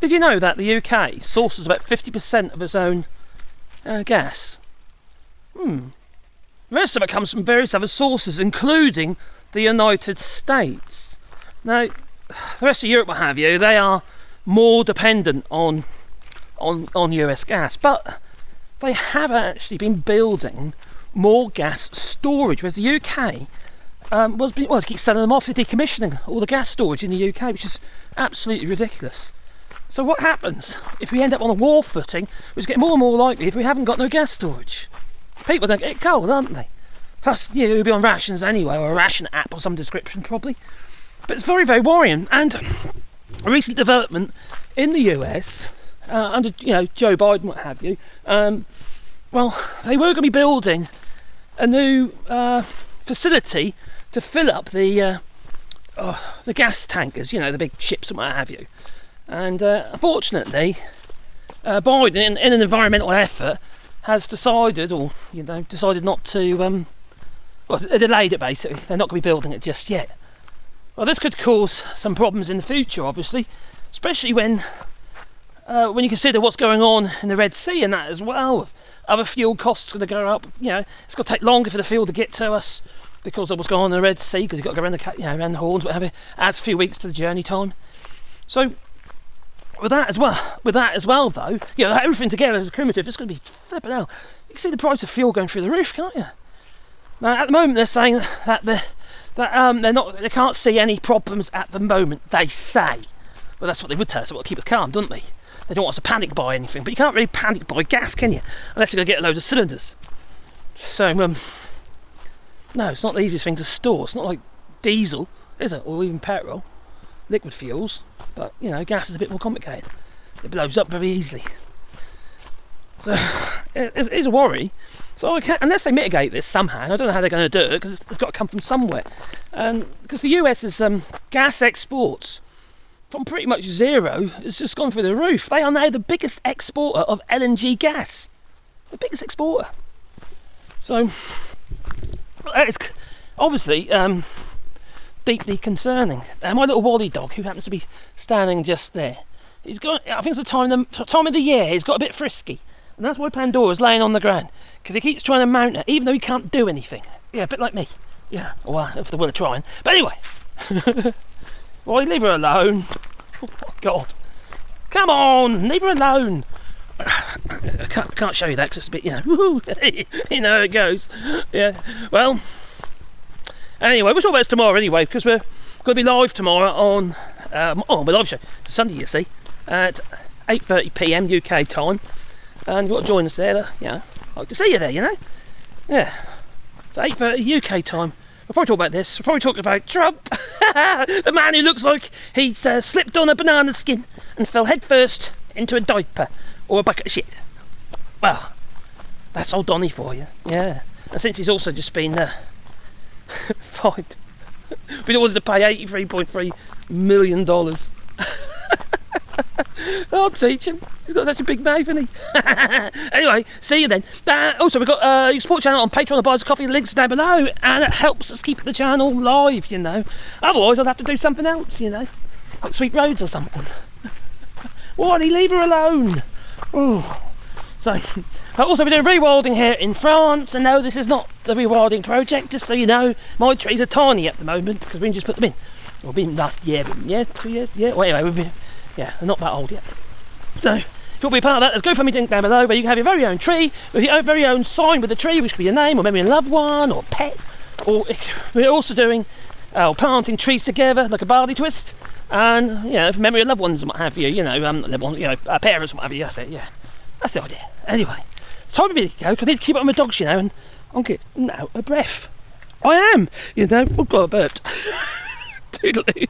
Did you know that the UK sources about 50% of its own gas? The rest of it comes from various other sources, including the United States. Now, the rest of Europe, what have you, they are more dependent on US gas, but they have actually been building more gas storage, whereas the UK keeps selling them off to decommissioning all the gas storage in the UK, which is absolutely ridiculous. So what happens if we end up on a war footing, which is getting more and more likely if we haven't got no gas storage? People are going to get cold, aren't they? Plus, you'll be on rations anyway, or a ration app of some description probably. But it's very, very worrying. And a recent development in the US, under Joe Biden, what have you, well, they were going to be building a new facility to fill up the gas tankers, the big ships and what have you. And unfortunately, Biden, in an environmental effort, has decided not to. They delayed it basically. They're not going to be building it just yet. Well, this could cause some problems in the future, obviously, especially when you consider what's going on in the Red Sea and that as well. Other fuel costs are going to go up. It's going to take longer for the fuel to get to us because of what's going on in the Red Sea. Because you've got to go around around the Horns, whatever. Adds a few weeks to the journey time. So. With that as well, though, everything together is cumulative. It's going to be flipping out. You can see the price of fuel going through the roof, can't you? Now, at the moment, they're saying that they can't see any problems at the moment. They say, well, that's what they would tell us. They want to keep us calm, don't they? They don't want us to panic buy anything, but you can't really panic buy gas, can you? Unless you're going to get a load of cylinders. So, no, it's not the easiest thing to store. It's not like diesel, is it, or even petrol, liquid fuels. But gas is a bit more complicated. It blows up very easily. So it is a worry. So unless they mitigate this somehow, and I don't know how they're going to do it because it's got to come from somewhere. And because the US's gas exports from pretty much zero, it's just gone through the roof. They are now the biggest exporter of LNG gas. The biggest exporter. So it's obviously deeply concerning. My little Wally dog, who happens to be standing just there, he's got, I think it's the time of the year, he's got a bit frisky, and that's why Pandora's laying on the ground, because he keeps trying to mount her, even though he can't do anything. Yeah, a bit like me. Yeah, well, if they were trying. But anyway, Wally, leave her alone. Oh God, come on, leave her alone. I can't show you that because it's a bit, woohoo, how it goes. Yeah, well. Anyway, we'll talk about this tomorrow anyway, because we're going to be live tomorrow on my live show. It's Sunday, you see, at 8:30 PM UK time, and you've got to join us there. I'd like to see you there, Yeah, it's 8:30 UK time. We'll probably talk about this. We'll probably talk about Trump, the man who looks like he's slipped on a banana skin and fell headfirst into a diaper or a bucket of shit. Well, that's old Donny for you. Yeah, and since he's also just been fined. We wanted to pay $83.3 million. I'll teach him. He's got such a big mouth, hasn't he? Anyway, see you then. Also, we've got your support channel on Patreon. Buy us a coffee. The links down below, and it helps us keep the channel live. Otherwise, I'll have to do something else. Like Sweet Roads or something. Wally, leave her alone. Oh. So, also we're doing rewilding here in France, and no, this is not the rewilding project, just so you know. My trees are tiny at the moment, because we just put them in. Well, been last year, but 2 years, yeah. Well, anyway, they're not that old yet. So, if you want to be a part of that, there's a GoFundMe link down below, where you can have your very own tree, with your very own sign with the tree, which could be your name, or maybe a loved one, or pet. Or we're also doing planting trees together, like a barley twist, and, for memory of loved ones and what have you, parents and what have you, that's it, yeah. That's the idea. Anyway, it's time for me to go, because I need to keep up with my dogs, and I'm getting out of breath. I am, oh God, I burped. Toodaloo.